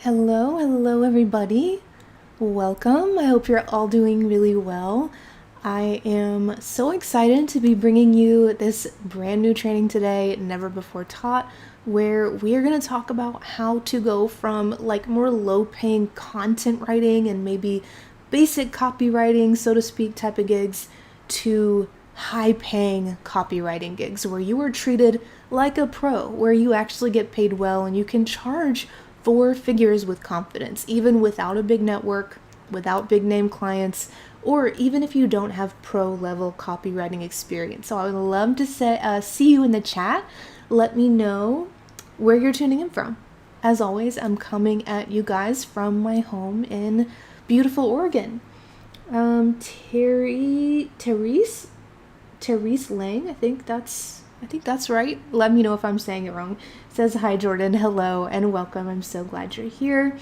Hello everybody. Welcome. I hope you're all doing really well. I am so excited to be bringing you this brand new training today, never before taught, where we are going to talk about how to go from more low paying content writing and maybe basic copywriting, so to speak, type of gigs to high paying copywriting gigs where you are treated like a pro, where you actually get paid well and you can charge four figures with confidence, even without a big network, without big name clients, or even if you don't have pro level copywriting experience. So I would love to see you in the chat. Let me know where you're tuning in from. As always, I'm coming at you guys from my home in beautiful Oregon. Therese Lang, I think that's right. Let me know if I'm saying it wrong. Says, hi Jordan, hello and welcome. I'm so glad you're here.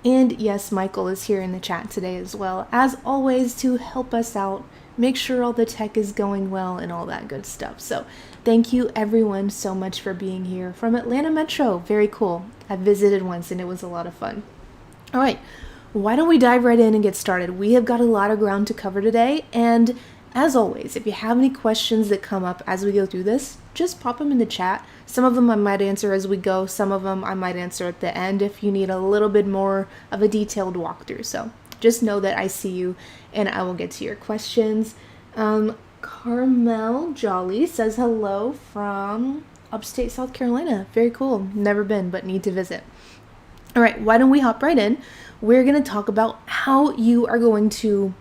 And yes, Michael is here in the chat today as well, as always, to help us out, make sure all the tech is going well and all that good stuff. So thank you everyone so much for being here from Atlanta Metro. Very cool. I visited once and it was a lot of fun. All right, why don't we dive right in and get started? We have got a lot of ground to cover today, and as always, if you have any questions that come up as we go through this, just pop them in the chat. Some of them I might answer as we go. Some of them I might answer at the end if you need a little bit more of a detailed walkthrough. So just know that I see you and I will get to your questions. Carmel Jolly says hello from upstate South Carolina. Very cool. Never been, but need to visit. All right, why don't we hop right in? We're going to talk about how you are going to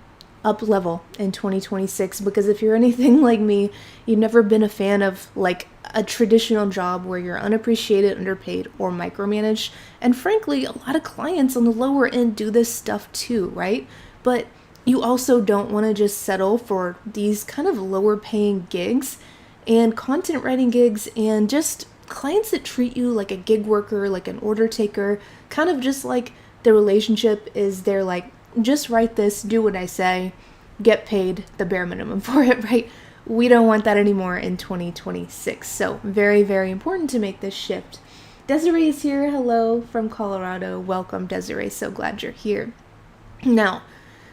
up level in 2026, because if you're anything like me, you've never been a fan of a traditional job where you're unappreciated, underpaid, or micromanaged. And frankly, a lot of clients on the lower end do this stuff too, right? But you also don't want to just settle for these kind of lower paying gigs and content writing gigs and just clients that treat you like a gig worker, like an order taker, kind of just like the relationship is they're like, just write this, do what I say, get paid the bare minimum for it, right? We don't want that anymore in 2026. So very, very important to make this shift. Desiree is here. Hello from Colorado. Welcome, Desiree. So glad you're here. Now,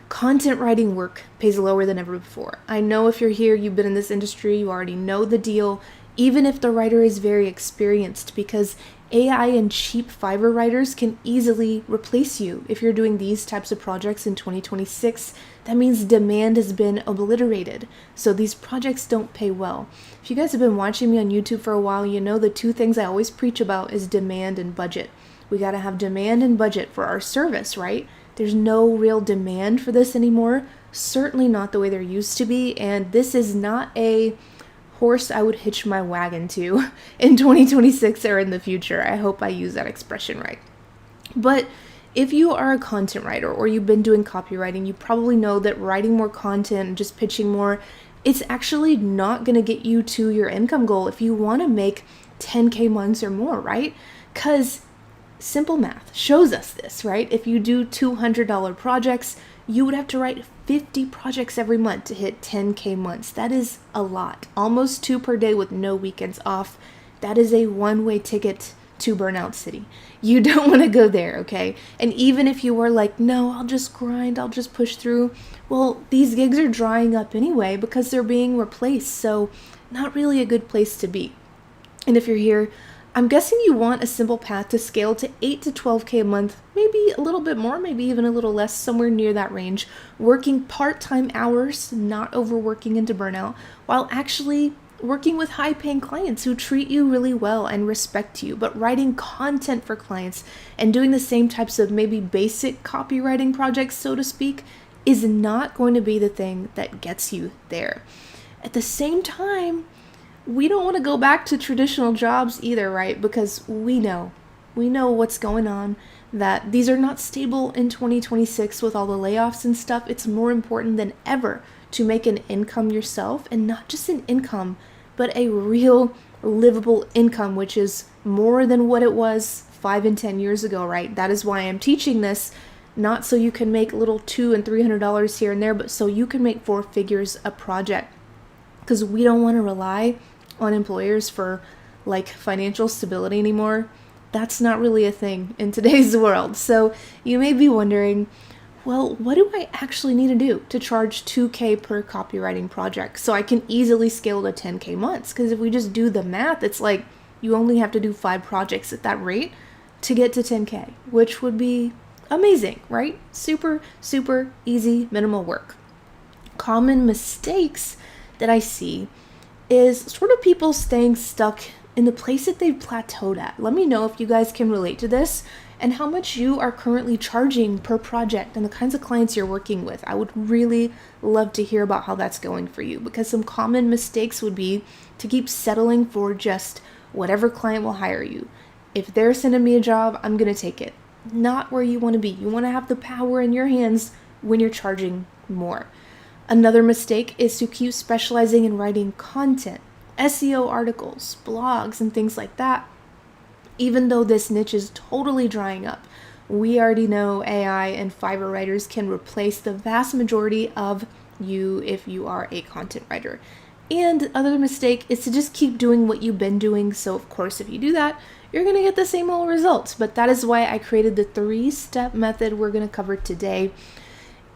content writing work pays lower than ever before. I know if you're here, you've been in this industry, you already know the deal, even if the writer is very experienced, because AI and cheap Fiverr writers can easily replace you. If you're doing these types of projects in 2026, that means demand has been obliterated. So these projects don't pay well. If you guys have been watching me on YouTube for a while, you know the two things I always preach about is demand and budget. We got to have demand and budget for our service, right? There's no real demand for this anymore. Certainly not the way there used to be. And this is not a horse I would hitch my wagon to in 2026 or in the future. I hope I use that expression right. But if you are a content writer or you've been doing copywriting, you probably know that writing more content and just pitching more, it's actually not going to get you to your income goal if you want to make 10K months or more, right? Because simple math shows us this, right? If you do $200 projects, you would have to write 50 projects every month to hit 10K months. That is a lot. Almost 2 per day with no weekends off. That is a one-way ticket to Burnout City. You don't want to go there, okay? And even if you were like, no, I'll just grind, I'll just push through. Well, these gigs are drying up anyway because they're being replaced. So not really a good place to be. And if you're here, I'm guessing you want a simple path to scale to 8 to 12K a month, maybe a little bit more, maybe even a little less, somewhere near that range, working part-time hours, not overworking into burnout, while actually working with high-paying clients who treat you really well and respect you, but writing content for clients and doing the same types of maybe basic copywriting projects, so to speak, is not going to be the thing that gets you there. At the same time, we don't want to go back to traditional jobs either, right? Because we know what's going on, that these are not stable in 2026 with all the layoffs and stuff. It's more important than ever to make an income yourself, and not just an income, but a real livable income, which is more than what it was 5 and 10 years ago, right? That is why I'm teaching this, not so you can make little $200 and $300 here and there, but so you can make 4 figures a project. Because we don't want to rely on employers for financial stability anymore. that's not really a thing in today's world. So you may be wondering, well, what do I actually need to do to charge 2K per copywriting project so I can easily scale to 10K months? Because if we just do the math, it's like you only have to do 5 projects at that rate to get to 10K, which would be amazing, right? Super, super easy, minimal work. Common mistakes that I see is sort of people staying stuck in the place that they've plateaued at. Let me know if you guys can relate to this and how much you are currently charging per project and the kinds of clients you're working with. I would really love to hear about how that's going for you, because some common mistakes would be to keep settling for just whatever client will hire you. If they're sending me a job, I'm going to take it. Not where you want to be. You want to have the power in your hands when you're charging more. Another mistake is to keep specializing in writing content, SEO articles, blogs, and things like that. Even though this niche is totally drying up, we already know AI and Fiverr writers can replace the vast majority of you if you are a content writer. And another mistake is to just keep doing what you've been doing. So of course, if you do that, you're going to get the same old results. But that is why I created the 3-step method we're going to cover today.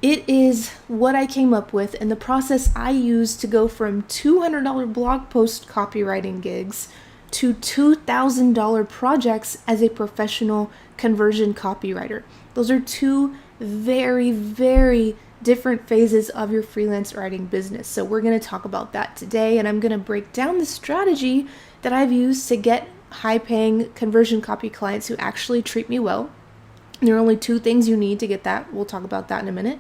It is what I came up with and the process I used to go from $200 blog post copywriting gigs to $2,000 projects as a professional conversion copywriter. Those are 2 very, very different phases of your freelance writing business. So we're going to talk about that today, and I'm going to break down the strategy that I've used to get high-paying conversion copy clients who actually treat me well. There are only 2 things you need to get that. We'll talk about that in a minute.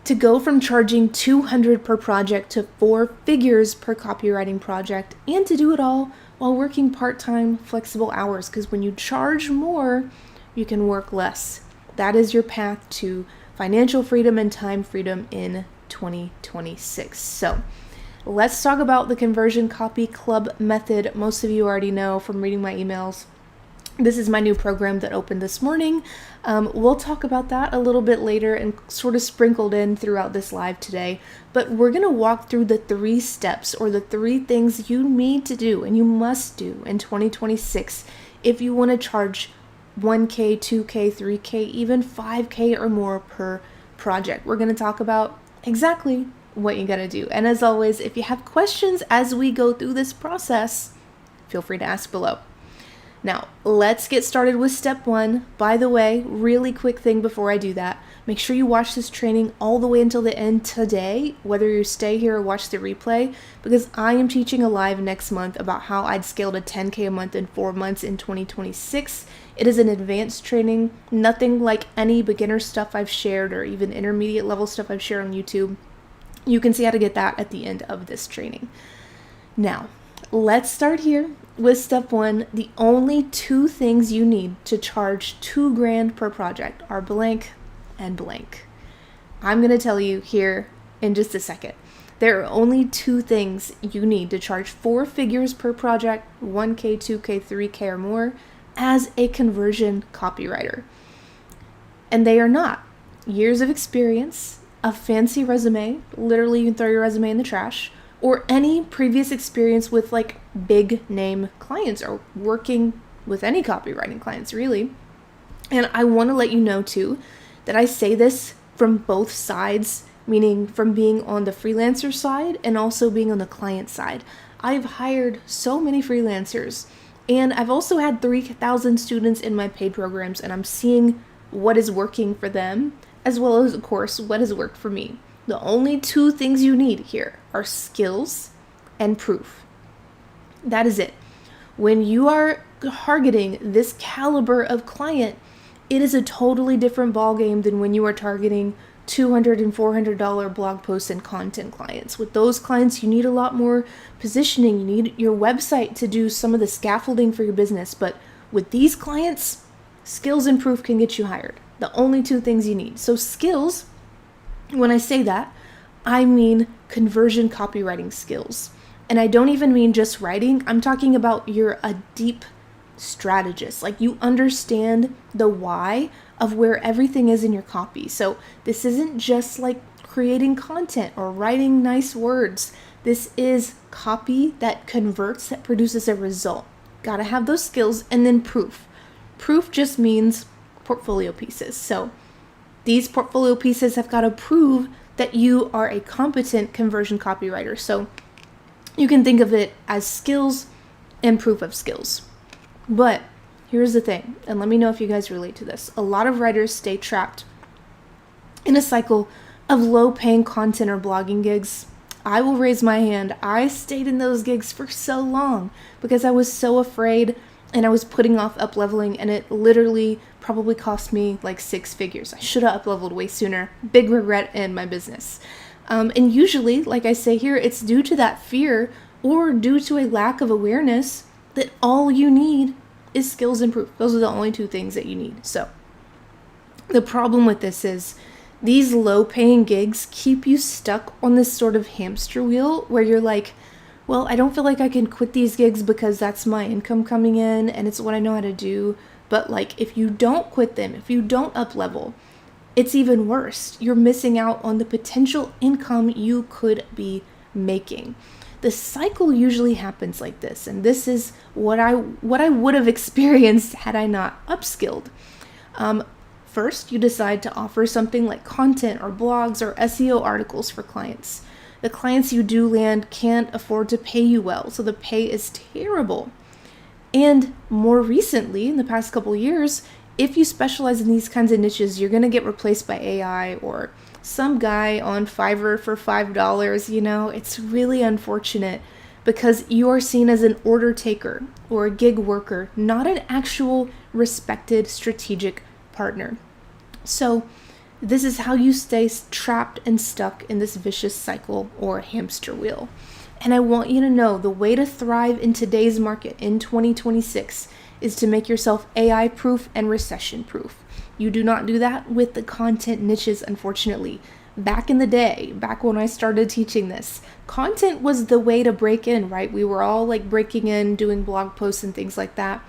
To go from charging $200 per project to 4 figures per copywriting project, and to do it all while working part-time flexible hours, because when you charge more, you can work less. That is your path to financial freedom and time freedom in 2026. So let's talk about the Conversion Copy Club method. Most of you already know from reading my emails. This is my new program that opened this morning. We'll talk about that a little bit later and sort of sprinkled in throughout this live today. But we're going to walk through the 3 steps, or the 3 things you need to do and you must do in 2026 if you want to charge 1K, 2K, 3K, even 5K or more per project. We're going to talk about exactly what you got to do. And as always, if you have questions as we go through this process, feel free to ask below. Now, let's get started with step 1. By the way, really quick thing before I do that, make sure you watch this training all the way until the end today, whether you stay here or watch the replay, because I am teaching a live next month about how I'd scale to 10K a month in 4 months in 2026. It is an advanced training, nothing like any beginner stuff I've shared or even intermediate level stuff I've shared on YouTube. You can see how to get that at the end of this training. Now, let's start here with step 1. The only 2 things you need to charge $2,000 per project are blank and blank. I'm going to tell you here in just a second. There are only 2 things you need to charge 4 figures per project, 1K, 2K, 3K or more, as a conversion copywriter. And they are not years of experience, a fancy resume, literally you can throw your resume in the trash, or any previous experience with like big name clients or working with any copywriting clients really. And I want to let you know too that I say this from both sides, meaning from being on the freelancer side and also being on the client side. I've hired so many freelancers, and I've also had 3,000 students in my paid programs, and I'm seeing what is working for them as well as, of course, what has worked for me. The only 2 things you need here are skills and proof. That is it. When you are targeting this caliber of client, it is a totally different ballgame than when you are targeting $200 and $400 blog posts and content clients. With those clients, you need a lot more positioning. You need your website to do some of the scaffolding for your business. But with these clients, skills and proof can get you hired. The only 2 things you need. So skills, when I say that, I mean conversion copywriting skills. And I don't even mean just writing. I'm talking about you're a deep strategist. Like you understand the why of where everything is in your copy. So this isn't just like creating content or writing nice words. This is copy that converts, that produces a result. Gotta have those skills, and then proof. Proof just means portfolio pieces. So these portfolio pieces have got to prove that you are a competent conversion copywriter. So you can think of it as skills and proof of skills. But here's the thing, and let me know if you guys relate to this. A lot of writers stay trapped in a cycle of low-paying content or blogging gigs. I will raise my hand. I stayed in those gigs for so long because I was so afraid and I was putting off up-leveling, and it literally probably cost me like 6 figures. I should have up-leveled way sooner. Big regret in my business. And usually, like I say here, it's due to that fear or due to a lack of awareness that all you need is skills and proof. Those are the only 2 things that you need. So the problem with this is these low-paying gigs keep you stuck on this sort of hamster wheel where you're like, well, I don't feel like I can quit these gigs because that's my income coming in and it's what I know how to do. But like, if you don't quit them, if you don't up-level, it's even worse. You're missing out on the potential income you could be making. The cycle usually happens like this, and this is what I would have experienced had I not upskilled. First, you decide to offer something like content or blogs or SEO articles for clients. The clients you do land can't afford to pay you well, so the pay is terrible. And more recently, in the past couple years, if you specialize in these kinds of niches, you're going to get replaced by AI or some guy on Fiverr for $5. It's really unfortunate because you are seen as an order taker or a gig worker, not an actual respected strategic partner. So this is how you stay trapped and stuck in this vicious cycle or hamster wheel. And I want you to know the way to thrive in today's market in 2026 is to make yourself AI proof and recession proof. You do not do that with the content niches, unfortunately. Back in the day, back when I started teaching this, content was the way to break in, right? We were all like breaking in, doing blog posts and things like that.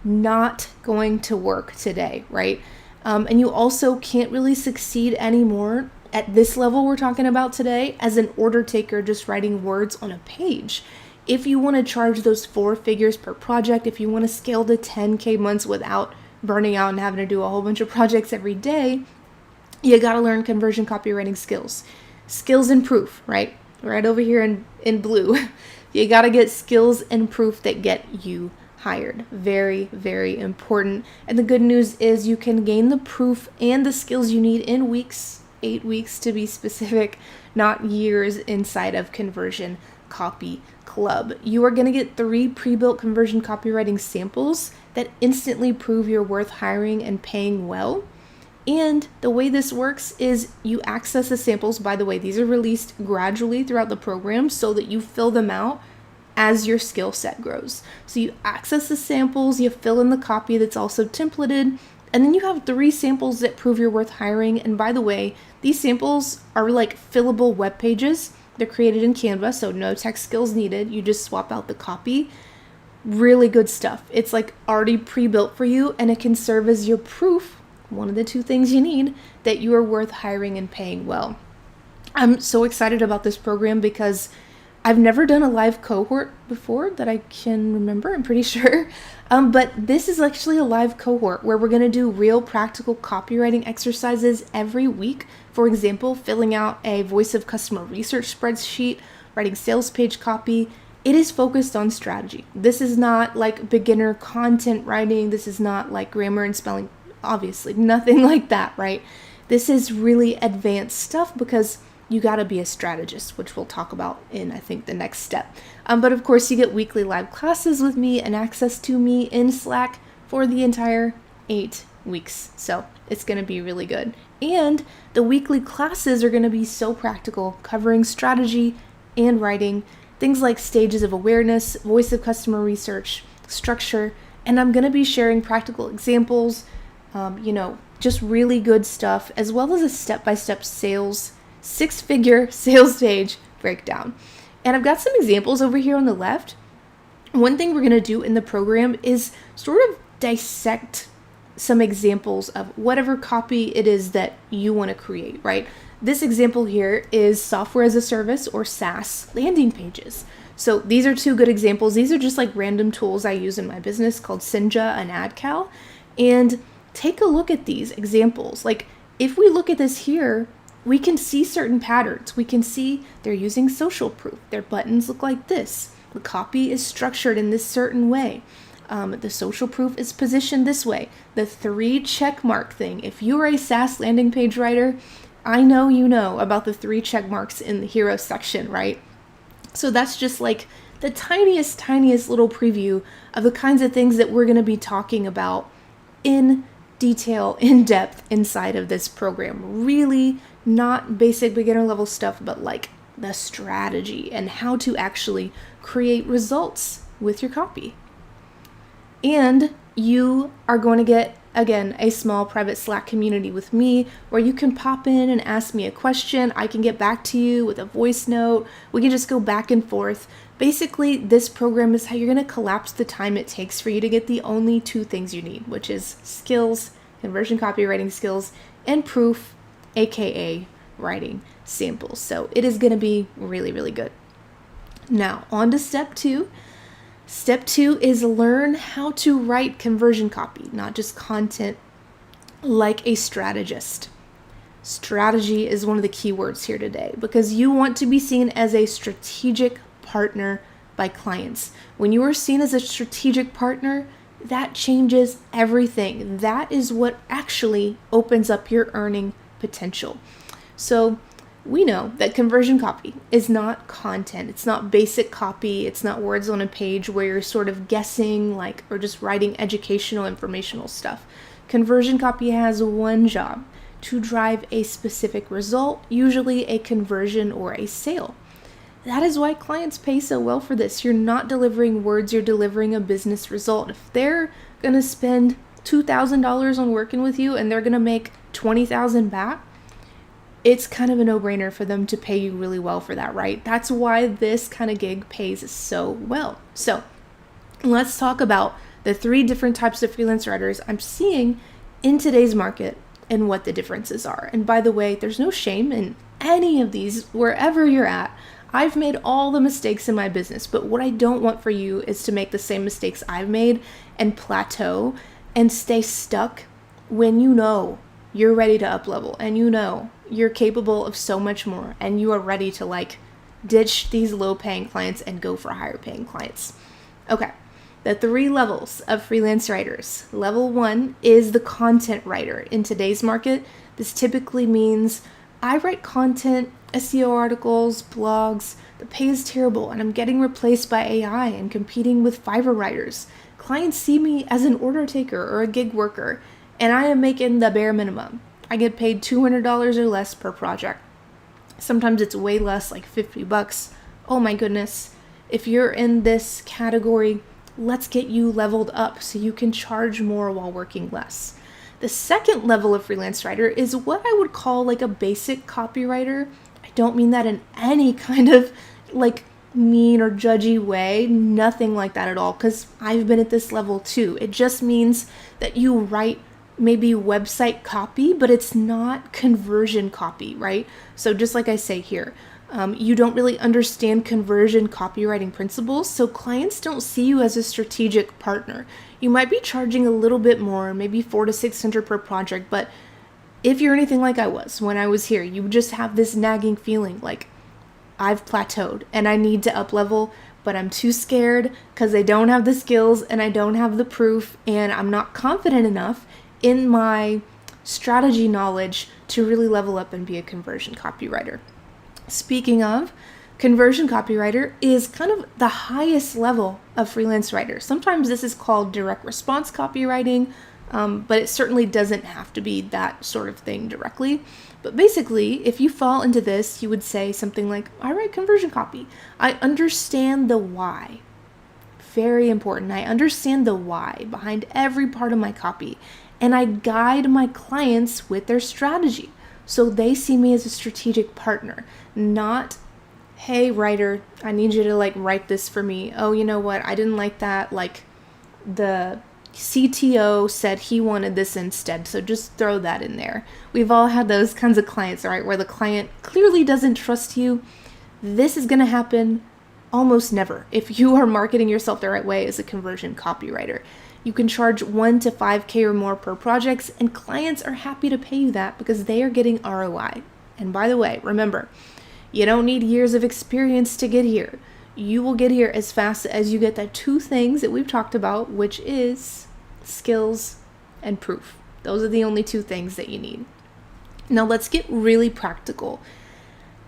Not going to work today, right? And you also can't really succeed anymore at this level we're talking about today as an order taker just writing words on a page. If you want to charge those 4 figures per project, if you want to scale to 10K months without burning out and having to do a whole bunch of projects every day, you got to learn conversion copywriting skills. Skills and proof, right? Right over here in blue. You got to get skills and proof that get you hired. Very, very important. And the good news is you can gain the proof and the skills you need in weeks, 8 weeks to be specific, not years inside of Conversion Copy Club. You are going to get 3 pre-built conversion copywriting samples that instantly prove you're worth hiring and paying well. And the way this works is you access the samples. By the way, these are released gradually throughout the program so that you fill them out as your skill set grows. So you access the samples, you fill in the copy that's also templated, and then you have 3 samples that prove you're worth hiring. And by the way, these samples are like fillable web pages. They're created in Canva, so no tech skills needed. You just swap out the copy. Really good stuff. It's like already pre-built for you, and it can serve as your proof, one of the 2 things you need, that you are worth hiring and paying well. I'm so excited about this program because I've never done a live cohort before that I can remember, I'm pretty sure. But this is actually a live cohort where we're going to do real practical copywriting exercises every week. For example, filling out a voice of customer research spreadsheet, writing sales page copy. It is focused on strategy. This is not like beginner content writing. This is not like grammar and spelling. Obviously, nothing like that, right? This is really advanced stuff because you got to be a strategist, which we'll talk about in, I think, the next step. But of course, you get weekly live classes with me and access to me in Slack for the entire 8 weeks. So it's going to be really good. And the weekly classes are going to be so practical, covering strategy and writing, things like stages of awareness, voice of customer research, structure, and I'm going to be sharing practical examples, just really good stuff, as well as a step-by-step 6-figure sales page breakdown. And I've got some examples over here on the left. One thing we're going to do in the program is sort of dissect some examples of whatever copy it is that you want to create, right? This example here is software as a service or SaaS landing pages. So these are 2 good examples. These are just like random tools I use in my business called Sinja and AdCal. And take a look at these examples. Like if we look at this here, we can see certain patterns. We can see they're using social proof. Their buttons look like this. The copy is structured in this certain way. The social proof is positioned this way. The 3 check mark thing. If you are a SaaS landing page writer, I know you know about the 3 check marks in the hero section, right? So that's just like the tiniest little preview of the kinds of things that we're going to be talking about in detail, in depth inside of this program. Really not basic beginner level stuff, but like the strategy and how to actually create results with your copy. And you are going to get, again, a small private Slack community with me where you can pop in and ask me a question. I can get back to you with a voice note. We can just go back and forth. Basically, this program is how you're going to collapse the time it takes for you to get the only 2 things you need, which is skills, conversion copywriting skills, and proof, aka writing samples. So it is going to be really, really good. Now, on to step 2. Step 2 is learn how to write conversion copy, not just content, like a strategist. Strategy is one of the key words here today because you want to be seen as a strategic partner by clients. When you are seen as a strategic partner, that changes everything. That is what actually opens up your earning potential. So we know that conversion copy is not content. It's not basic copy. It's not words on a page where you're sort of guessing or just writing educational, informational stuff. Conversion copy has one job: to drive a specific result, usually a conversion or a sale. That is why clients pay so well for this. You're not delivering words, you're delivering a business result. If they're going to spend $2,000 on working with you and they're going to make $20,000 back, it's kind of a no-brainer for them to pay you really well for that, right? That's why this kind of gig pays so well. So let's talk about the 3 different types of freelance writers I'm seeing in today's market and what the differences are. And by the way, there's no shame in any of these, wherever you're at. I've made all the mistakes in my business, but what I don't want for you is to make the same mistakes I've made and plateau and stay stuck when you know you're ready to up level and you know you're capable of so much more and you are ready to ditch these low paying clients and go for higher paying clients. Okay, the 3 levels of freelance writers. Level 1 is the content writer. In today's market, this typically means I write content, SEO articles, blogs. The pay is terrible and I'm getting replaced by AI and competing with Fiverr writers. Clients see me as an order taker or a gig worker and I am making the bare minimum. I get paid $200 or less per project. Sometimes it's way less, like $50. Oh my goodness. If you're in this category, let's get you leveled up so you can charge more while working less. The second level of freelance writer is what I would call a basic copywriter. I don't mean that in any kind of mean or judgy way. Nothing like that at all, because I've been at this level too. It just means that you write maybe website copy, but it's not conversion copy, right? So just like I say here, you don't really understand conversion copywriting principles, so clients don't see you as a strategic partner. You might be charging a little bit more, maybe $400 to $600 per project, but if you're anything like I was when I was here, you just have this nagging feeling like I've plateaued and I need to up level, but I'm too scared because I don't have the skills and I don't have the proof and I'm not confident enough in my strategy knowledge to really level up and be a conversion copywriter. Speaking of, conversion copywriter is kind of the highest level of freelance writer. Sometimes this is called direct response copywriting, but it certainly doesn't have to be that sort of thing directly. But basically, if you fall into this, you would say something like, I write conversion copy. I understand the why. Very important. I understand the why behind every part of my copy. And I guide my clients with their strategy. So they see me as a strategic partner, not, hey, writer, I need you to write this for me. Oh, you know what? I didn't like that. The CTO said he wanted this instead. So just throw that in there. We've all had those kinds of clients, right? Where the client clearly doesn't trust you. This is going to happen almost never if you are marketing yourself the right way as a conversion copywriter. You can charge 1 to 5K or more per projects, and clients are happy to pay you that because they are getting ROI. And by the way, remember, you don't need years of experience to get here. You will get here as fast as you get the two things that we've talked about, which is skills and proof. Those are the only two things that you need. Now let's get really practical.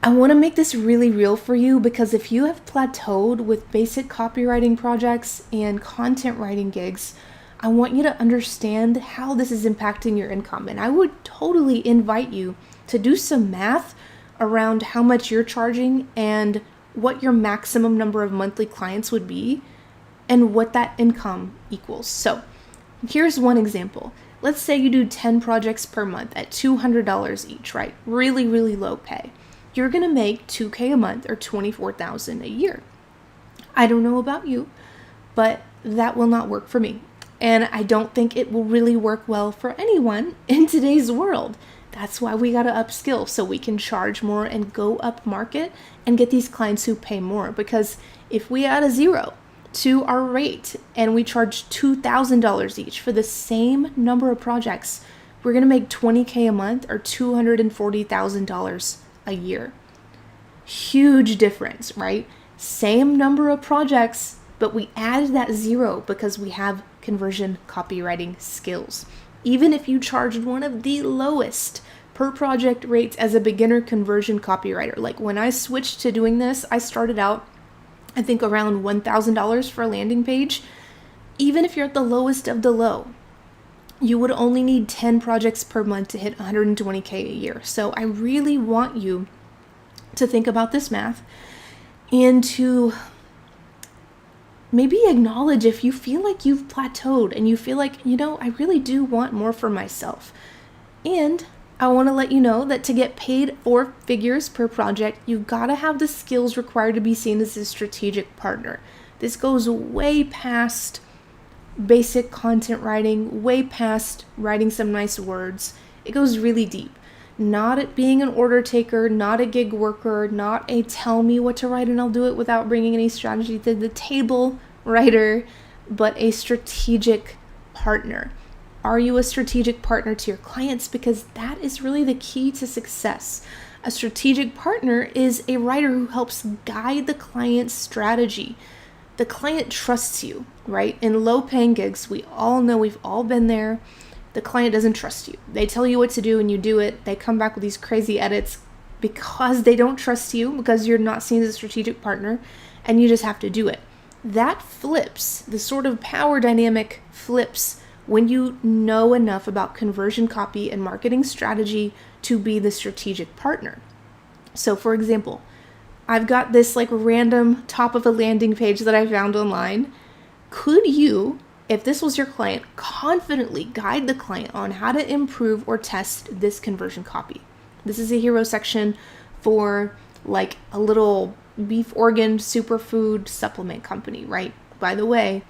I want to make this really real for you because if you have plateaued with basic copywriting projects and content writing gigs, I want you to understand how this is impacting your income. And I would totally invite you to do some math around how much you're charging and what your maximum number of monthly clients would be and what that income equals. So here's one example. Let's say you do 10 projects per month at $200 each, right? Really, really low pay. You're going to make $2K a month or $24,000 a year. I don't know about you, but that will not work for me. And I don't think it will really work well for anyone in today's world. That's why we got to upskill so we can charge more and go up market and get these clients who pay more. Because if we add a zero to our rate and we charge $2,000 each for the same number of projects, we're going to make $20K a month or $240,000 a year. Huge difference, right? Same number of projects, but we added that zero because we have conversion copywriting skills. Even if you charged one of the lowest per project rates as a beginner conversion copywriter, like when I switched to doing this, I started out, I think around $1,000 for a landing page. Even if you're at the lowest of the low, you would only need 10 projects per month to hit 120K a year. So I really want you to think about this math and to maybe acknowledge if you feel like you've plateaued and you feel like, I really do want more for myself. And I want to let you know that to get paid 4 figures per project, you gotta have the skills required to be seen as a strategic partner. This goes way past basic content writing, way past writing some nice words. It goes really deep. Not at being an order taker, not a gig worker, not a tell me what to write and I'll do it without bringing any strategy to the table writer, but a strategic partner. Are you a strategic partner to your clients? Because that is really the key to success. A strategic partner is a writer who helps guide the client's strategy. The client trusts you, right? In low-paying gigs, we all know, we've all been there. The client doesn't trust you. They tell you what to do and you do it. They come back with these crazy edits because they don't trust you, because you're not seen as a strategic partner, and you just have to do it. That flips, the sort of power dynamic flips when you know enough about conversion copy and marketing strategy to be the strategic partner. So for example, I've got this random top of a landing page that I found online. Could you, if this was your client, confidently guide the client on how to improve or test this conversion copy? This is a hero section for a little beef organ superfood supplement company, right? By the way,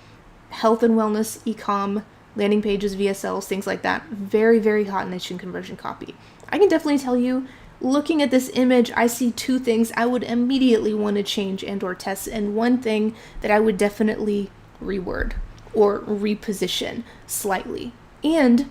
health and wellness, e-com, landing pages, VSLs, things like that. Very, very hot niche in conversion copy. I can definitely tell you, looking at this image, I see 2 things I would immediately want to change and or test, and one thing that I would definitely reword or reposition slightly. And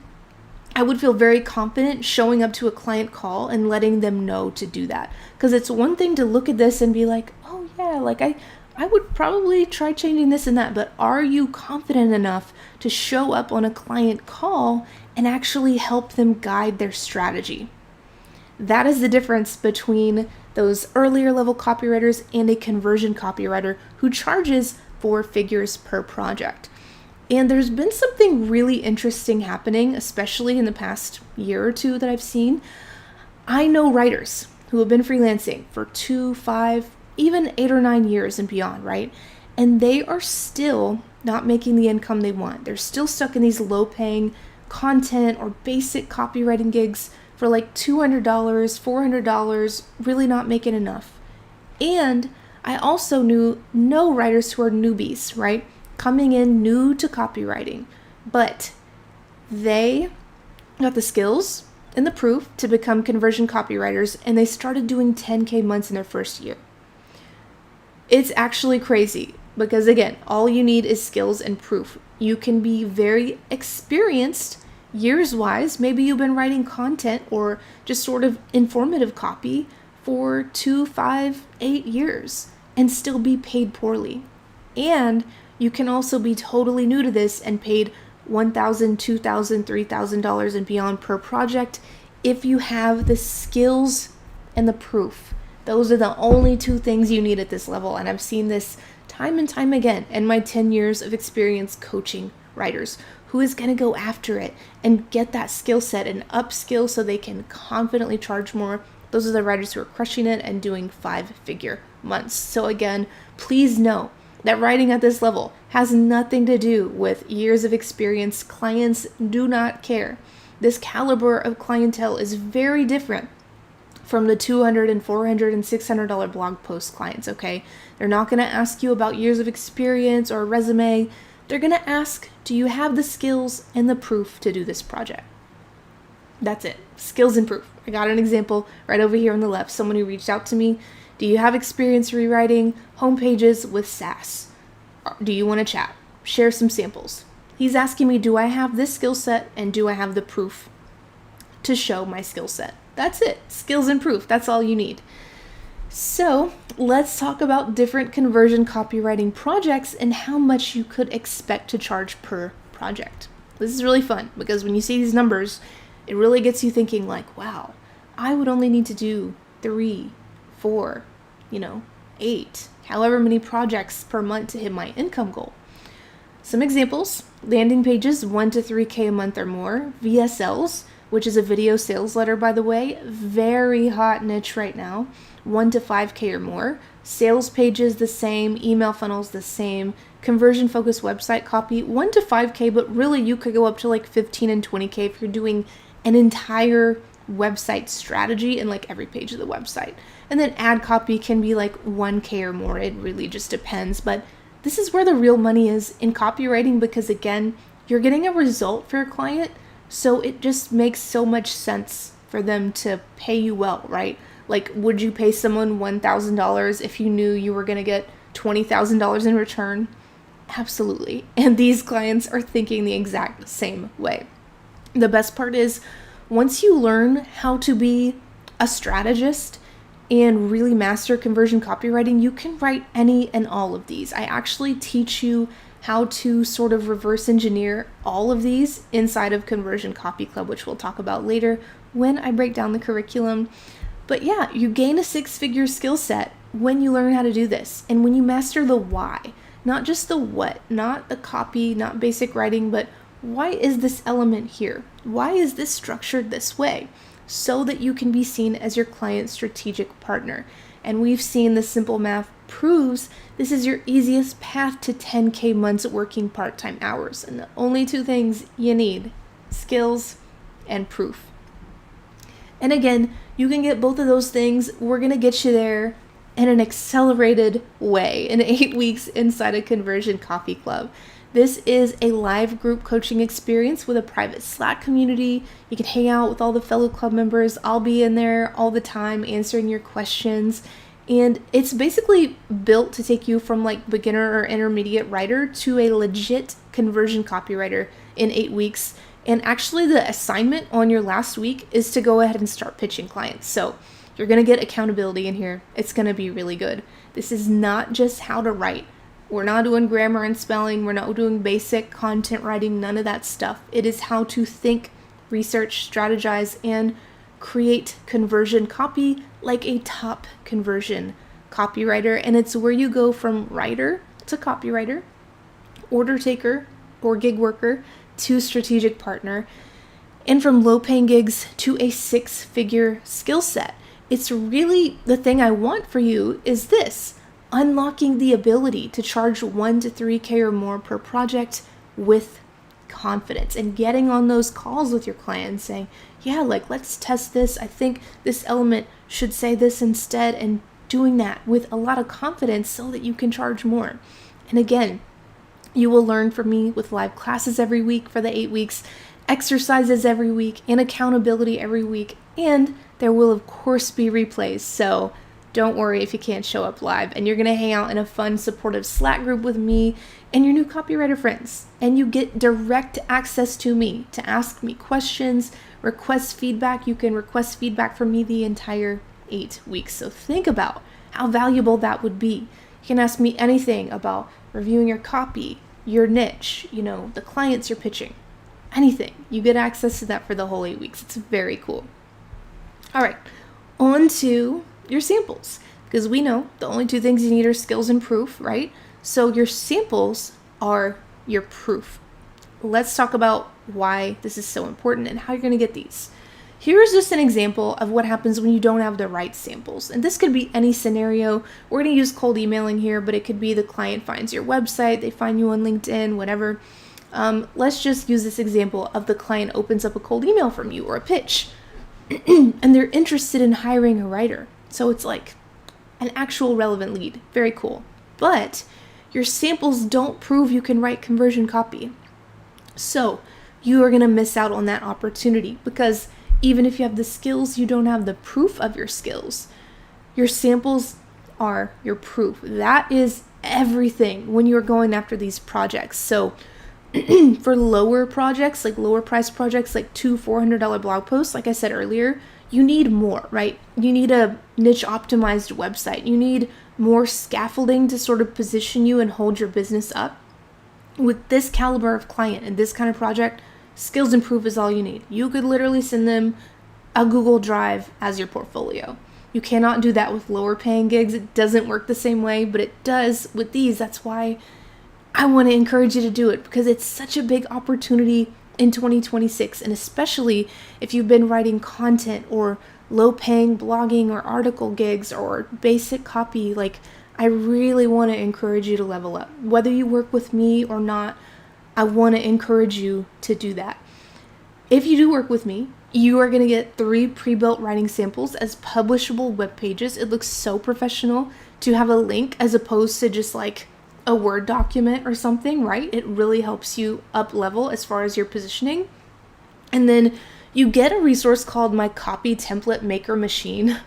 I would feel very confident showing up to a client call and letting them know to do that. Because it's one thing to look at this and be like, oh yeah, I would probably try changing this and that, but are you confident enough to show up on a client call and actually help them guide their strategy? That is the difference between those earlier level copywriters and a conversion copywriter who charges 4 figures per project. And there's been something really interesting happening, especially in the past year or 2 that I've seen. I know writers who have been freelancing for 2, 5, even 8 or 9 years and beyond, right? And they are still not making the income they want. They're still stuck in these low-paying content or basic copywriting gigs for $200, $400, really not making enough. And I also know writers who are newbies, right? Coming in new to copywriting, but they got the skills and the proof to become conversion copywriters, and they started doing 10K months in their first year. It's actually crazy because, again, all you need is skills and proof. You can be very experienced years-wise. Maybe you've been writing content or just sort of informative copy for 2, 5, 8 years and still be paid poorly. And you can also be totally new to this and paid $1,000, $2,000, $3,000 and beyond per project if you have the skills and the proof. Those are the only two things you need at this level. And I've seen this time and time again in my 10 years of experience coaching writers. Who is going to go after it and get that skill set and upskill so they can confidently charge more? Those are the writers who are crushing it and doing 5-figure months. So again, please know that writing at this level has nothing to do with years of experience. Clients do not care. This caliber of clientele is very different from the $200 and $400 and $600 blog post clients, okay? They're not going to ask you about years of experience or a resume. They're going to ask, do you have the skills and the proof to do this project? That's it. Skills and proof. I got an example right over here on the left. Someone who reached out to me. Do you have experience rewriting homepages with SaaS? Do you want to chat? Share some samples. He's asking me, do I have this skill set and do I have the proof to show my skill set? That's it. Skills and proof. That's all you need. So let's talk about different conversion copywriting projects and how much you could expect to charge per project. This is really fun because when you see these numbers, it really gets you thinking like, wow, I would only need to do 3, 4, 8, however many projects per month to hit my income goal. Some examples: landing pages, 1 to 3K a month or more. VSLs, which is a video sales letter, by the way, very hot niche right now, 1 to 5K or more. Sales pages, the same. Email funnels, the same. Conversion focused website copy, 1 to 5K, but really you could go up to like 15 and 20K if you're doing an entire website strategy in like every page of the website. And then ad copy can be like 1K or more. It really just depends. But this is where the real money is in copywriting because, again, you're getting a result for your client. So it just makes so much sense for them to pay you well, right? Like, would you pay someone $1,000 if you knew you were going to get $20,000 in return? Absolutely. And these clients are thinking the exact same way. The best part is once you learn how to be a strategist and really master conversion copywriting, you can write any and all of these. I actually teach you how to sort of reverse engineer all of these inside of Conversion Copy Club, which we'll talk about later when I break down the curriculum. But yeah, you gain a 6-figure skill set when you learn how to do this and when you master the why, not just the what, not the copy, not basic writing, but why is this element here? Why is this structured this way? So that you can be seen as your client's strategic partner. And we've seen the simple math proves this is your easiest path to 10K months working part-time hours. And the only two things you need, skills and proof. And again, you can get both of those things. We're going to get you there in an accelerated way in 8 weeks inside a Conversion Copy Club. This is a live group coaching experience with a private Slack community. You can hang out with all the fellow club members. I'll be in there all the time answering your questions. And it's basically built to take you from like beginner or intermediate writer to a legit conversion copywriter in 8 weeks. And actually the assignment on your last week is to go ahead and start pitching clients. So you're going to get accountability in here. It's going to be really good. This is not just how to write. We're not doing grammar and spelling. We're not doing basic content writing, none of that stuff. It is how to think, research, strategize, and create conversion copy like a top conversion copywriter. And it's where you go from writer to copywriter, order taker or gig worker to strategic partner, and from low-paying gigs to a 6-figure skill set. It's really the thing I want for you is this. Unlocking the ability to charge 1 to 3K or more per project with confidence and getting on those calls with your client and saying, yeah, like let's test this. I think this element should say this instead, and doing that with a lot of confidence so that you can charge more. And again, you will learn from me with live classes every week for the 8 weeks, exercises every week, and accountability every week. And there will of course be replays. So don't worry if you can't show up live, and you're going to hang out in a fun, supportive Slack group with me and your new copywriter friends. And you get direct access to me to ask me questions, request feedback. You can request feedback from me the entire 8 weeks. So think about how valuable that would be. You can ask me anything about reviewing your copy, your niche, the clients you're pitching, anything. You get access to that for the whole 8 weeks. It's very cool. All right, on to your samples, because we know the only two things you need are skills and proof, right? So your samples are your proof. Let's talk about why this is so important and how you're going to get these. Here's just an example of what happens when you don't have the right samples. And this could be any scenario. We're going to use cold emailing here, but it could be the client finds your website, they find you on LinkedIn, whatever. Let's just use this example of the client opens up a cold email from you or a pitch, and they're interested in hiring a writer. So it's like an actual relevant lead. Very cool. But your samples don't prove you can write conversion copy. So you are going to miss out on that opportunity, because even if you have the skills, you don't have the proof of your skills. Your samples are your proof. That is everything when you're going after these projects. So for lower projects, like lower price projects, like $200-$400 blog posts, like I said earlier, you need more, right? You need a niche optimized website. You need more scaffolding to sort of position you and hold your business up. With this caliber of client and this kind of project, skills and proof is all you need. You could literally send them a Google Drive as your portfolio. You cannot do that with lower paying gigs. It doesn't work the same way, but it does with these. That's why I want to encourage you to do it, because it's such a big opportunity in 2026. And especially if you've been writing content or low paying blogging or article gigs or basic copy, like I really want to encourage you to level up. Whether you work with me or not, I want to encourage you to do that. If you do work with me, you are going to get 3 pre-built writing samples as publishable web pages. It looks so professional to have a link as opposed to just like a Word document or something, right? It really helps you up level as far as your positioning. And then you get a resource called my Copy Template Maker Machine.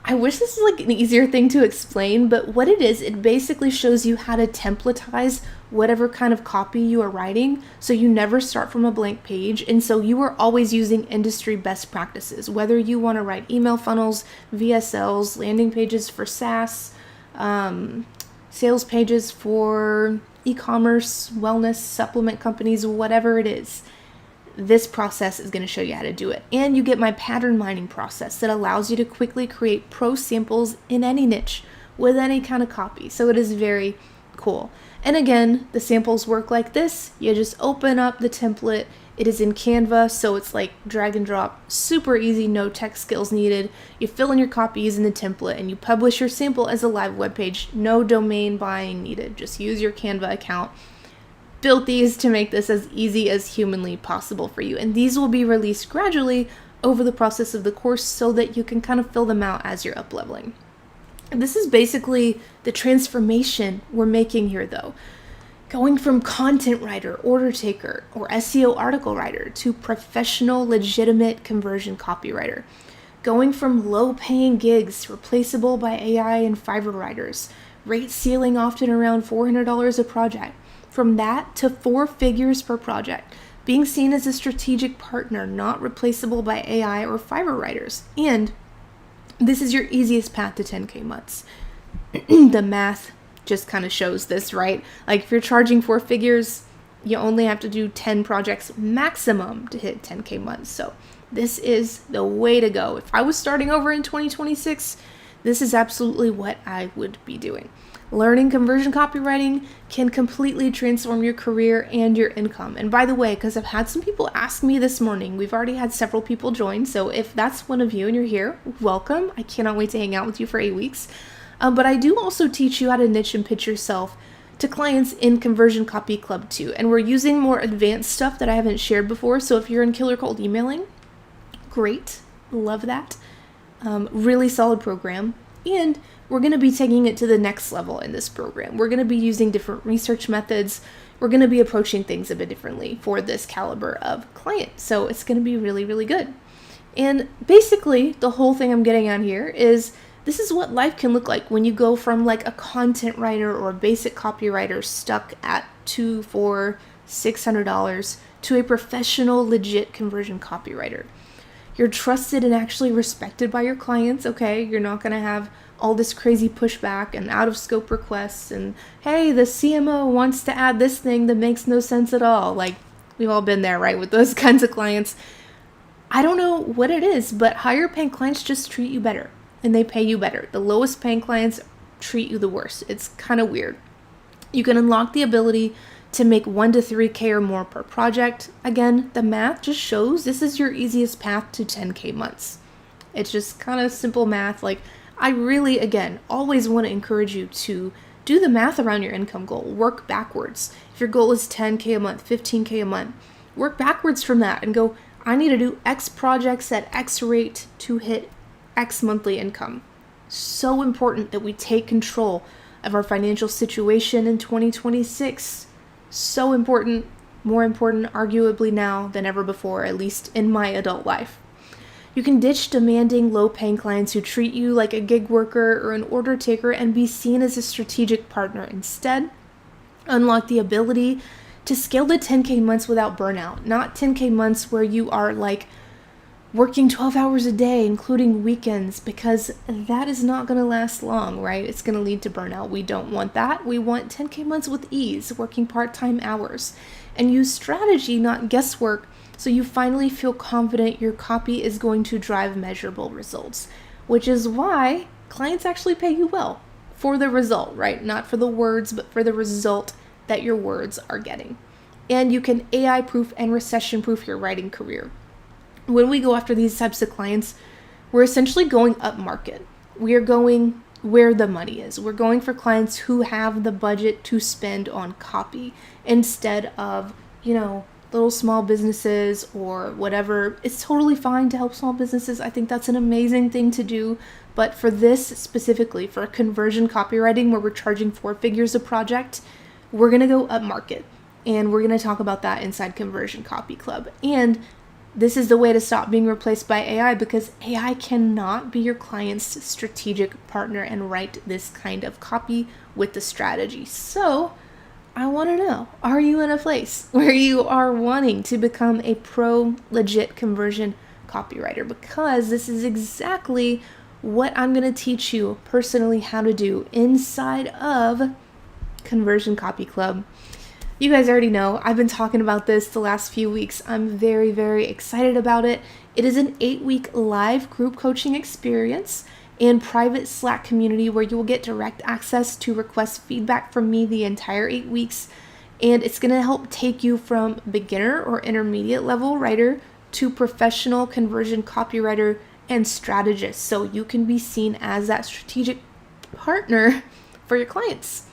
I wish this was like an easier thing to explain, but what it is, it basically shows you how to templatize whatever kind of copy you are writing, so you never start from a blank page, and so you are always using industry best practices, whether you want to write email funnels, VSLs, landing pages for SaaS, sales pages for e-commerce, wellness, supplement companies, whatever it is. This process is going to show you how to do it. And you get my pattern mining process that allows you to quickly create pro samples in any niche with any kind of copy. So it is very cool. And again, the samples work like this. You just open up the template. It is in Canva, so it's like drag and drop, super easy, no tech skills needed. You fill in your copy using the template and you publish your sample as a live web page. No domain buying needed. Just use your Canva account. Built these to make this as easy as humanly possible for you. And these will be released gradually over the process of the course so that you can kind of fill them out as you're up leveling. This is basically the transformation we're making here though. Going from content writer, order taker, or SEO article writer to professional, legitimate conversion copywriter. Going from low paying gigs replaceable by AI and Fiverr writers, rate ceiling often around $400 a project. From that to 4 figures per project, being seen as a strategic partner, not replaceable by AI or Fiverr writers. And this is your easiest path to 10K months. The math just kind of shows this, right? Like if you're charging 4 figures, you only have to do 10 projects maximum to hit 10K months. So this is the way to go. If I was starting over in 2026, this is absolutely what I would be doing. Learning conversion copywriting can completely transform your career and your income. And by the way, because I've had some people ask me this morning, we've already had several people join. So if that's one of you and you're here, welcome. I cannot wait to hang out with you for 8 weeks. But I do also teach you how to niche and pitch yourself to clients in Conversion Copy Club 2. And we're using more advanced stuff that I haven't shared before. So if you're in killer cold emailing, great. Love that. Really solid program. And we're going to be taking it to the next level in this program. We're going to be using different research methods. We're going to be approaching things a bit differently for this caliber of client. So it's going to be really, really good. And basically, the whole thing I'm getting at here is this is what life can look like when you go from like a content writer or a basic copywriter stuck at $200, $400, $600 to a professional, legit conversion copywriter. You're trusted and actually respected by your clients, okay? You're not going to have all this crazy pushback and out of scope requests and, hey, the CMO wants to add this thing that makes no sense at all. Like, we've all been there, right? With those kinds of clients. I don't know what it is, but higher paying clients just treat you better and they pay you better. The lowest paying clients treat you the worst. It's kind of weird. You can unlock the ability to make 1 to 3K or more per project. Again, the math just shows this is your easiest path to 10K months. It's just kind of simple math. Like, I really, again, always want to encourage you to do the math around your income goal. Work backwards. If your goal is 10K a month, 15K a month, work backwards from that and go, I need to do X projects at X rate to hit X monthly income. So important that we take control of our financial situation in 2026. So important, more important arguably now than ever before, at least in my adult life. You can ditch demanding, low-paying clients who treat you like a gig worker or an order taker and be seen as a strategic partner instead. Unlock the ability to scale to 10K months without burnout, not 10K months where you are like working 12 hours a day, including weekends, because that is not going to last long, right? It's going to lead to burnout. We don't want that. We want 10K months with ease, working part-time hours, and use strategy, not guesswork, so you finally feel confident your copy is going to drive measurable results, which is why clients actually pay you well for the result, right? Not for the words, but for the result that your words are getting. And you can AI-proof and recession-proof your writing career. When we go after these types of clients, we're essentially going up market. We are going where the money is. We're going for clients who have the budget to spend on copy instead of, little small businesses or whatever. It's totally fine to help small businesses. I think that's an amazing thing to do. But for this specifically, for conversion copywriting where we're charging 4 figures a project, we're going to go up market. And we're going to talk about that inside Conversion Copy Club. And this is the way to stop being replaced by AI, because AI cannot be your client's strategic partner and write this kind of copy with the strategy. So I want to know, are you in a place where you are wanting to become a pro legit conversion copywriter? Because this is exactly what I'm going to teach you personally how to do inside of Conversion Copy Club. You guys already know, I've been talking about this the last few weeks. I'm very, very excited about it. It is an 8-week live group coaching experience and private Slack community where you will get direct access to request feedback from me the entire 8 weeks. And it's going to help take you from beginner or intermediate level writer to professional conversion copywriter and strategist, so you can be seen as that strategic partner for your clients.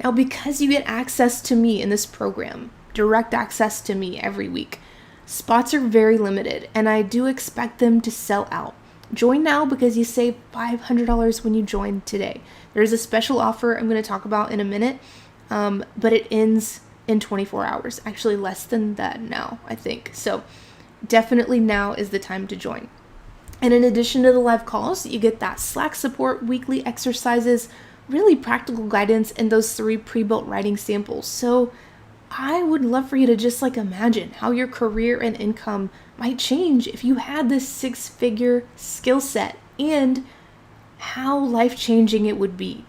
Now, because you get access to me in this program, direct access to me every week, spots are very limited, and I do expect them to sell out. Join now because you save $500 when you join today. There's a special offer I'm going to talk about in a minute, but it ends in 24 hours. Actually, less than that now, I think. So definitely now is the time to join. And in addition to the live calls, you get that Slack support, weekly exercises, really practical guidance, and those 3 pre-built writing samples. So I would love for you to just imagine how your career and income might change if you had this 6-figure skill set, and how life-changing it would be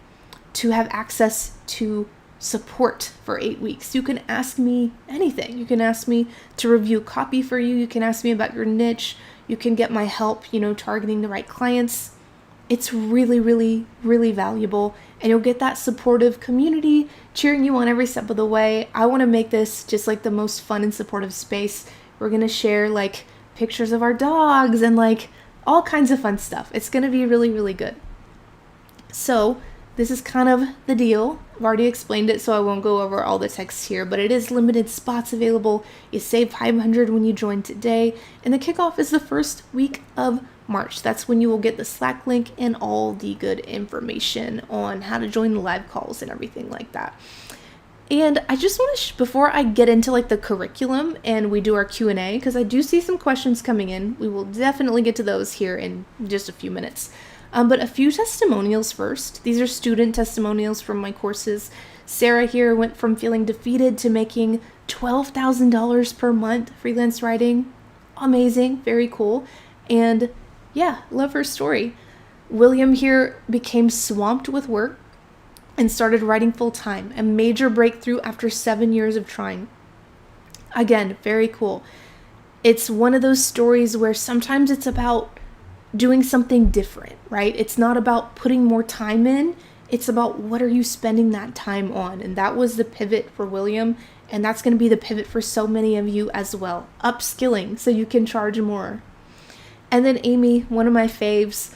to have access to support for 8 weeks. You can ask me anything. You can ask me to review copy for you. You can ask me about your niche. You can get my help, targeting the right clients. It's really, really, really valuable, and you'll get that supportive community cheering you on every step of the way. I want to make this just the most fun and supportive space. We're going to share pictures of our dogs and all kinds of fun stuff. It's going to be really, really good. So this is kind of the deal. I've already explained it, so I won't go over all the text here, but it is limited spots available. You save $500 when you join today, and the kickoff is the first week of March. That's when you will get the Slack link and all the good information on how to join the live calls and everything like that. And I just want to, before I get into the curriculum and we do our Q&A, because I do see some questions coming in, we will definitely get to those here in just a few minutes. But a few testimonials first. These are student testimonials from my courses. Sarah here went from feeling defeated to making $12,000 per month freelance writing. Amazing, very cool. And yeah, love her story. William here became swamped with work and started writing full time, a major breakthrough after 7 years of trying. Again, very cool. It's one of those stories where sometimes it's about doing something different, right? It's not about putting more time in. It's about what are you spending that time on? And that was the pivot for William. And that's going to be the pivot for so many of you as well. Upskilling so you can charge more. And then Amy, one of my faves,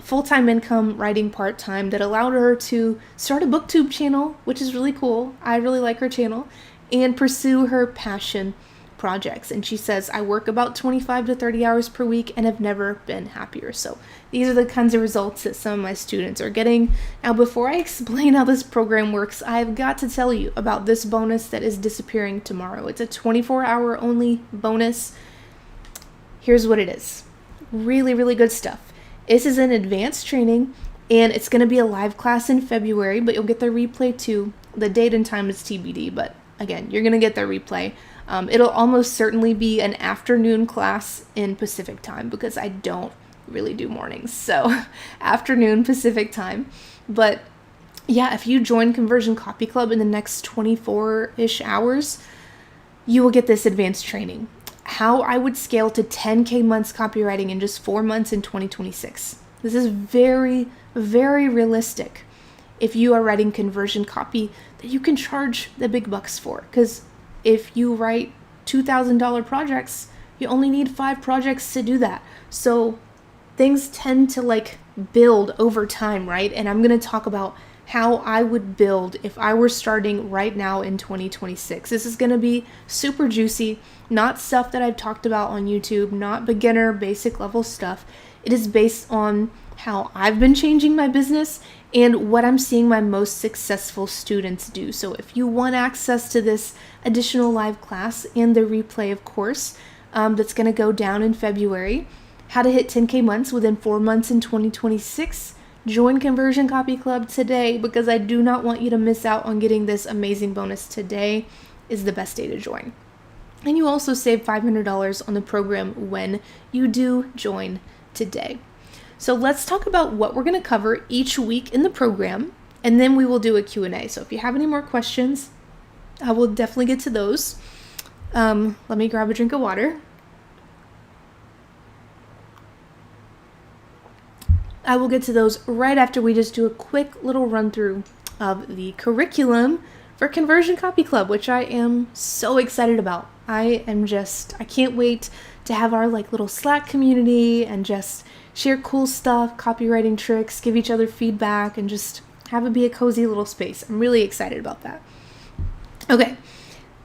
full-time income, writing part-time, that allowed her to start a booktube channel, which is really cool. I really like her channel, and pursue her passion projects. And she says, I work about 25 to 30 hours per week and have never been happier. So these are the kinds of results that some of my students are getting. Now, before I explain how this program works, I've got to tell you about this bonus that is disappearing tomorrow. It's a 24-hour only bonus. Here's what it is. Really, really good stuff. This is an advanced training, and it's going to be a live class in February, but you'll get the replay too. The date and time is TBD, but again, you're going to get the replay. It'll almost certainly be an afternoon class in Pacific time because I don't really do mornings. So afternoon Pacific time. But yeah, if you join Conversion Copy Club in the next 24-ish hours, you will get this advanced training. How I would scale to 10K months copywriting in just 4 months in 2026. This is very, very realistic if you are writing conversion copy that you can charge the big bucks for. Because if you write $2,000 projects, you only need 5 projects to do that. So things tend to build over time, right? And I'm going to talk about how I would build if I were starting right now in 2026. This is going to be super juicy, not stuff that I've talked about on YouTube, not beginner, basic level stuff. It is based on how I've been changing my business and what I'm seeing my most successful students do. So if you want access to this additional live class and the replay, of course, that's going to go down in February, how to hit 10K months within 4 months in 2026, join Conversion Copy Club today, because I do not want you to miss out on getting this amazing bonus. Today is the best day to join. And you also save $500 on the program when you do join today. So let's talk about what we're going to cover each week in the program, and then we will do a Q&A. So if you have any more questions, I will definitely get to those. Let me grab a drink of water. I will get to those right after we just do a quick little run through of the curriculum for Conversion Copy Club, which I am so excited about. I can't wait to have our little Slack community and just share cool stuff, copywriting tricks, give each other feedback, and just have it be a cozy little space. I'm really excited about that. Okay,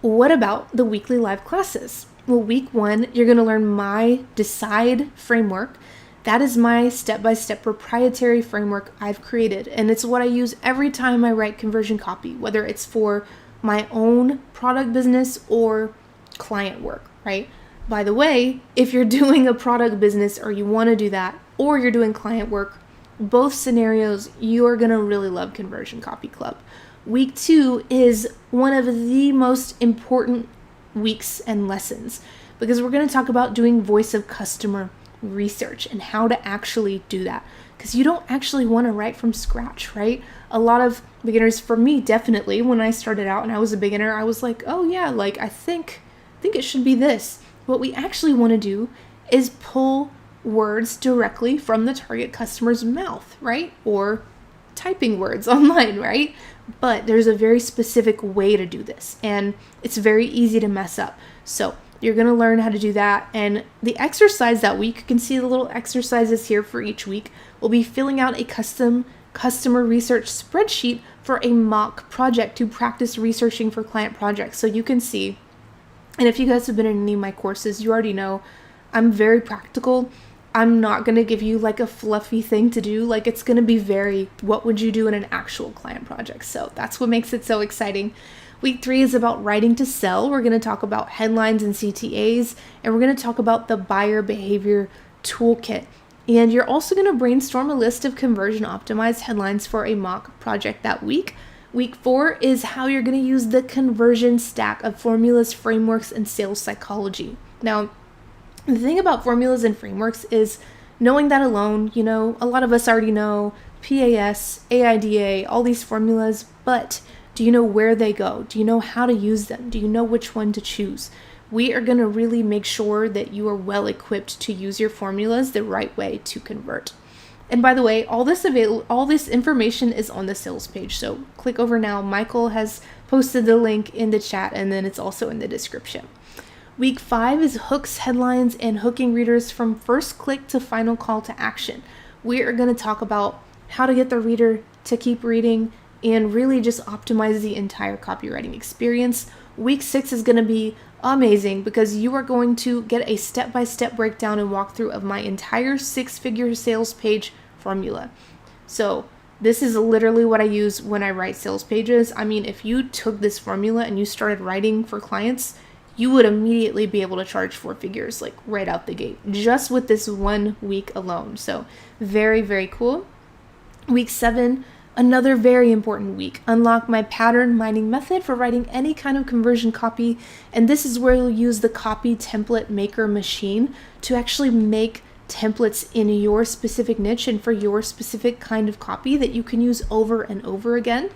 what about the weekly live classes? Well, week 1, you're going to learn my Decide framework. That is my step-by-step proprietary framework I've created, and it's what I use every time I write conversion copy, whether it's for my own product business or client work, right? By the way, if you're doing a product business or you want to do that, or you're doing client work, both scenarios, you're going to really love Conversion Copy Club. Week 2 is one of the most important weeks and lessons, because we're going to talk about doing voice of customer research and how to actually do that, because you don't actually want to write from scratch, right? A lot of beginners, for me definitely, when I started out and I was a beginner, I was like, oh yeah, I think it should be this. What we actually want to do is pull words directly from the target customer's mouth, right? Or typing words online, right? But there's a very specific way to do this, and it's very easy to mess up. So you're going to learn how to do that. And the exercise that week, you can see the little exercises here for each week. We'll be filling out a custom customer research spreadsheet for a mock project to practice researching for client projects. So you can see, and if you guys have been in any of my courses, you already know I'm very practical. I'm not going to give you a fluffy thing to do. It's going to be very, what would you do in an actual client project? So that's what makes it so exciting. Week 3 is about writing to sell. We're going to talk about headlines and CTAs, and we're going to talk about the buyer behavior toolkit. And you're also going to brainstorm a list of conversion optimized headlines for a mock project that week. Week 4 is how you're going to use the conversion stack of formulas, frameworks, and sales psychology. Now, the thing about formulas and frameworks is knowing that alone, a lot of us already know PAS, AIDA, all these formulas, but do you know where they go? Do you know how to use them? Do you know which one to choose? We are going to really make sure that you are well equipped to use your formulas the right way to convert. And by the way, all this information is on the sales page. So click over now. Michael has posted the link in the chat, and then it's also in the description. Week 5 is hooks, headlines, and hooking readers from first click to final call to action. We are going to talk about how to get the reader to keep reading and really just optimize the entire copywriting experience. Week 6 is going to be amazing because you are going to get a step-by-step breakdown and walkthrough of my entire 6-figure sales page formula. So this is literally what I use when I write sales pages. I mean, if you took this formula and you started writing for clients, you would immediately be able to charge 4 figures, like right out the gate, just with this 1 week alone. So very, very cool. Week 7, another very important week. Unlock my pattern mining method for writing any kind of conversion copy. And this is where you'll use the copy template maker machine to actually make templates in your specific niche and for your specific kind of copy that you can use over and over again.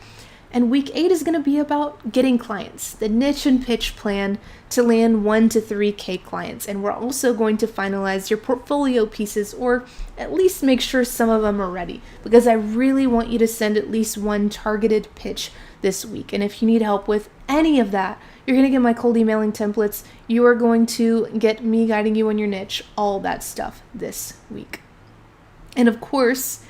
And week 8 is going to be about getting clients, the niche and pitch plan to land 1 to 3K clients. And we're also going to finalize your portfolio pieces, or at least make sure some of them are ready, because I really want you to send at least 1 targeted pitch this week. And if you need help with any of that, you're going to get my cold emailing templates. You are going to get me guiding you on your niche, all that stuff this week. And of course,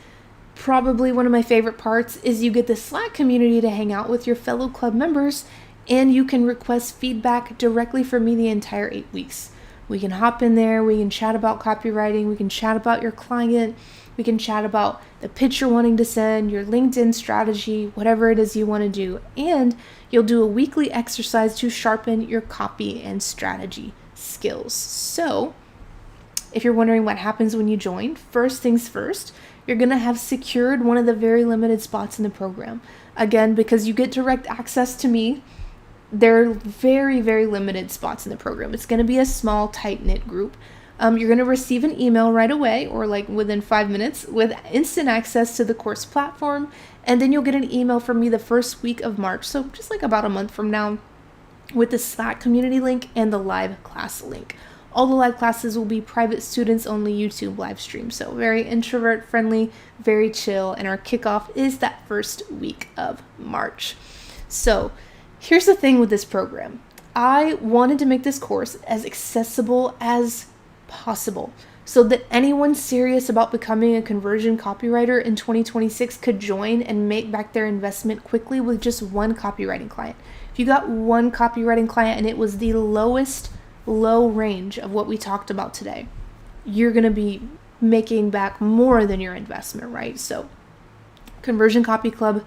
probably one of my favorite parts is you get the Slack community to hang out with your fellow club members, and you can request feedback directly from me the entire 8 weeks. We can hop in there, we can chat about copywriting, we can chat about your client, we can chat about the pitch you're wanting to send, your LinkedIn strategy, whatever it is you want to do. And you'll do a weekly exercise to sharpen your copy and strategy skills. So if you're wondering what happens when you join, first things first, you're going to have secured one of the very limited spots in the program. Again, because you get direct access to me, there are very, very limited spots in the program. It's going to be a small, tight-knit group. You're going to receive an email right away, or like within 5 minutes, with instant access to the course platform. And then you'll get an email from me the first week of March, so just like about a month from now, with the Slack community link and the live class link. All the live classes will be private students only YouTube live stream. So very introvert friendly, very chill. And our kickoff is that first week of March. So here's the thing with this program. I wanted to make this course as accessible as possible so that anyone serious about becoming a conversion copywriter in 2026 could join and make back their investment quickly with just 1 copywriting client. If you got 1 copywriting client and it was the low range of what we talked about today, you're going to be making back more than your investment, right? So Conversion Copy Club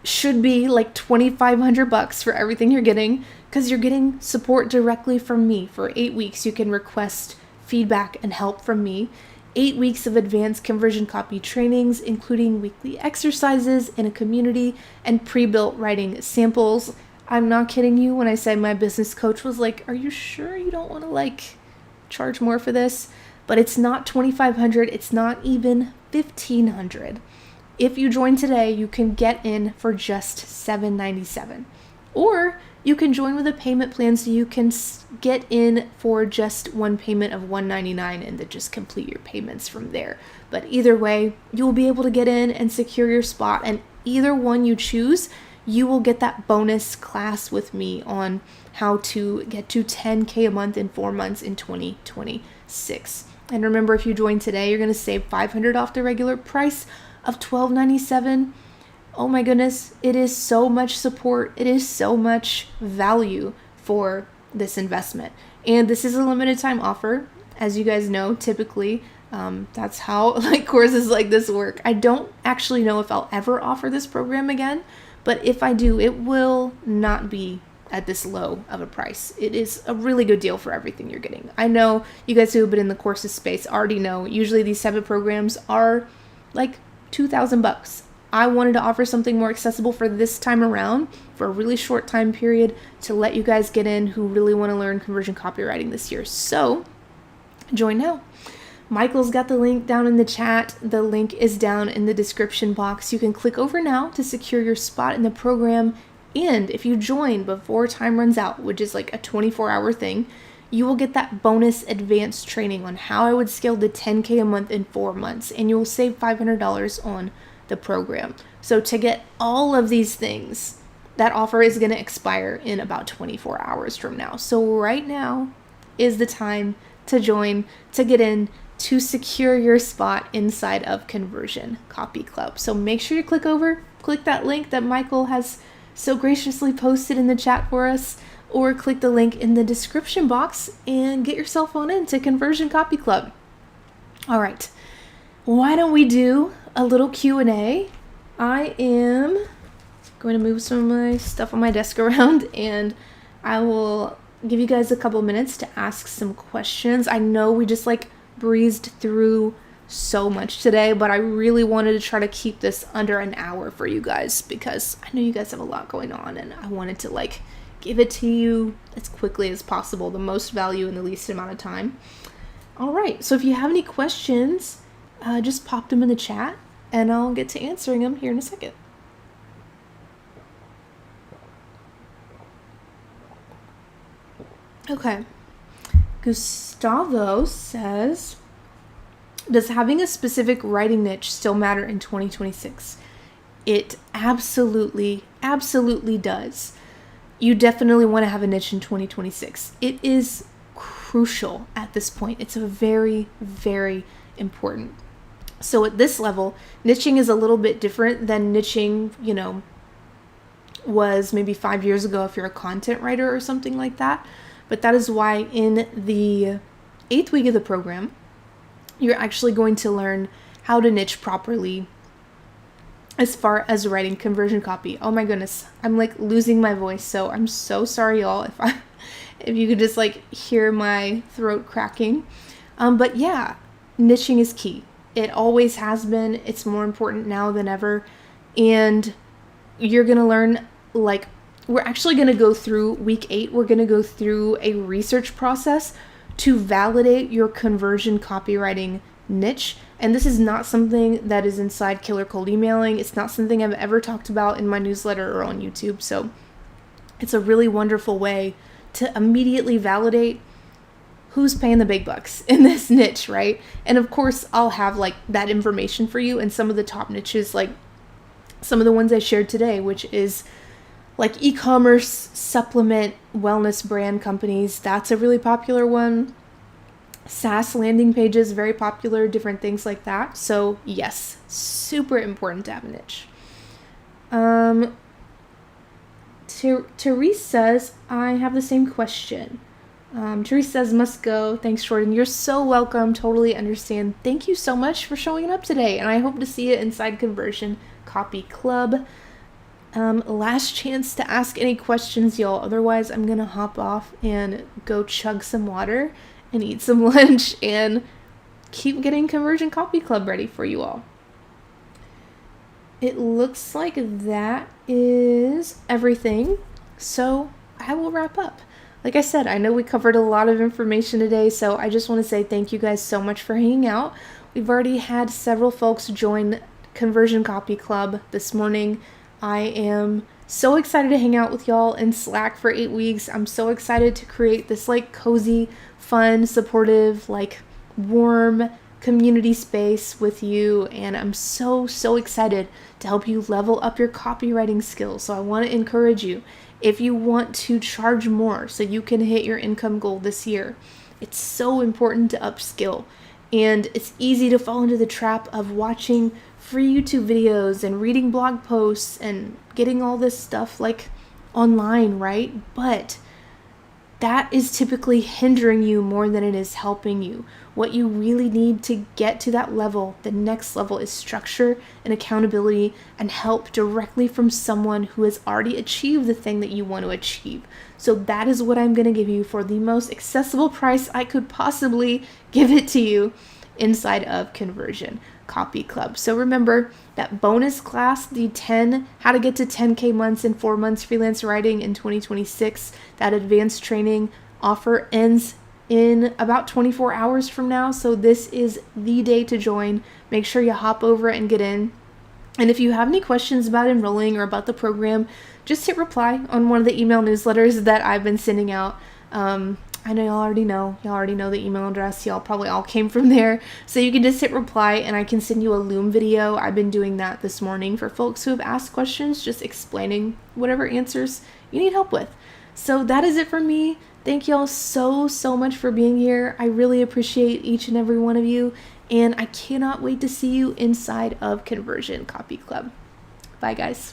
should be like $2,500 for everything you're getting, because you're getting support directly from me. For 8 weeks, you can request feedback and help from me. 8 weeks of advanced conversion copy trainings, including weekly exercises in a community and pre-built writing samples. I'm not kidding you when I say my business coach was like, are you sure you don't want to charge more for this? But it's not $2,500. It's not even $1,500. If you join today, you can get in for just $797. Or you can join with a payment plan so you can get in for just 1 payment of $199 and then just complete your payments from there. But either way, you will be able to get in and secure your spot. And either one you choose, you will get that bonus class with me on how to get to 10K a month in 4 months in 2026. And remember, if you join today, you're going to save $500 off the regular price of $1,297. Oh my goodness, it is so much support. It is so much value for this investment. And this is a limited time offer. As you guys know, typically, that's how courses like this work. I don't actually know if I'll ever offer this program again, but if I do, it will not be at this low of a price. It is a really good deal for everything you're getting. I know you guys who have been in the courses space already know usually these type of programs are like $2,000. I wanted to offer something more accessible for this time around for a really short time period to let you guys get in who really want to learn conversion copywriting this year. So join now. Michael's got the link down in the chat. The link is down in the description box. You can click over now to secure your spot in the program. And if you join before time runs out, which is like a 24-hour thing, you will get that bonus advanced training on how I would scale to 10K a month in 4 months. And you will save $500 on the program. So to get all of these things, that offer is going to expire in about 24 hours from now. So right now is the time to join, to get in, to secure your spot inside of Conversion Copy Club. So make sure you click that link that Michael has so graciously posted in the chat for us, or click the link in the description box and get yourself on into Conversion Copy Club. All right, why don't we do a little Q&A? I am going to move some of my stuff on my desk around, and I will give you guys a couple minutes to ask some questions. I know we just breezed through so much today, but I really wanted to try to keep this under an hour for you guys because I know you guys have a lot going on, and I wanted to give it to you as quickly as possible, the most value in the least amount of time. All right, so if you have any questions, just pop them in the chat and I'll get to answering them here in a second. Okay. Gustavo says, does having a specific writing niche still matter in 2026? It absolutely does. You definitely want to have a niche in 2026. It is crucial at this point. It's very, very important. So at this level, niching is a little bit different than niching, was maybe 5 years ago if you're a content writer or something like that. But that is why in the 8th week of the program, you're actually going to learn how to niche properly as far as writing conversion copy. Oh my goodness, I'm losing my voice, so I'm so sorry y'all if you could just hear my throat cracking. But yeah, niching is key. It always has been. It's more important now than ever. And you're going to learn, we're actually going to go through week 8. We're going to go through a research process to validate your conversion copywriting niche. And this is not something that is inside Killer Cold Emailing. It's not something I've ever talked about in my newsletter or on YouTube. So it's a really wonderful way to immediately validate who's paying the big bucks in this niche, right? And of course, I'll have that information for you. And some of the top niches, some of the ones I shared today, which is e-commerce, supplement, wellness brand companies. That's a really popular one. SaaS landing pages, very popular, different things like that. So yes, super important to have a niche. Therese says, I have the same question. Therese says, must go. Thanks, Jordan. You're so welcome. Totally understand. Thank you so much for showing up today. And I hope to see you inside Conversion Copy Club. Last chance to ask any questions, y'all. Otherwise, I'm going to hop off and go chug some water and eat some lunch and keep getting Conversion Copy Club ready for you all. It looks like that is everything. So I will wrap up. Like I said, I know we covered a lot of information today, so I just want to say thank you guys so much for hanging out. We've already had several folks join Conversion Copy Club this morning. I am so excited to hang out with y'all in Slack for 8 weeks. I'm so excited to create this cozy, fun, supportive, warm community space with you. And I'm so excited to help you level up your copywriting skills. So I want to encourage you, if you want to charge more so you can hit your income goal this year, it's so important to upskill. And it's easy to fall into the trap of watching free YouTube videos and reading blog posts and getting all this stuff online, right? But that is typically hindering you more than it is helping you. What you really need to get to that level, the next level, is structure and accountability and help directly from someone who has already achieved the thing that you want to achieve. So that is what I'm going to give you for the most accessible price I could possibly give it to you inside of Conversion Copy Club. So remember that bonus class, the 10 how to get to 10K months in 4 months freelance writing in 2026, that advanced training offer ends in about 24 hours from now. So this is the day to join. Make sure you hop over and get in. And if you have any questions about enrolling or about the program, just hit reply on one of the email newsletters that I've been sending out. I know y'all already know the email address. Y'all probably all came from there. So you can just hit reply and I can send you a Loom video. I've been doing that this morning for folks who have asked questions, just explaining whatever answers you need help with. So that is it for me. Thank y'all so much for being here. I really appreciate each and every one of you. And I cannot wait to see you inside of Conversion Copy Club. Bye, guys.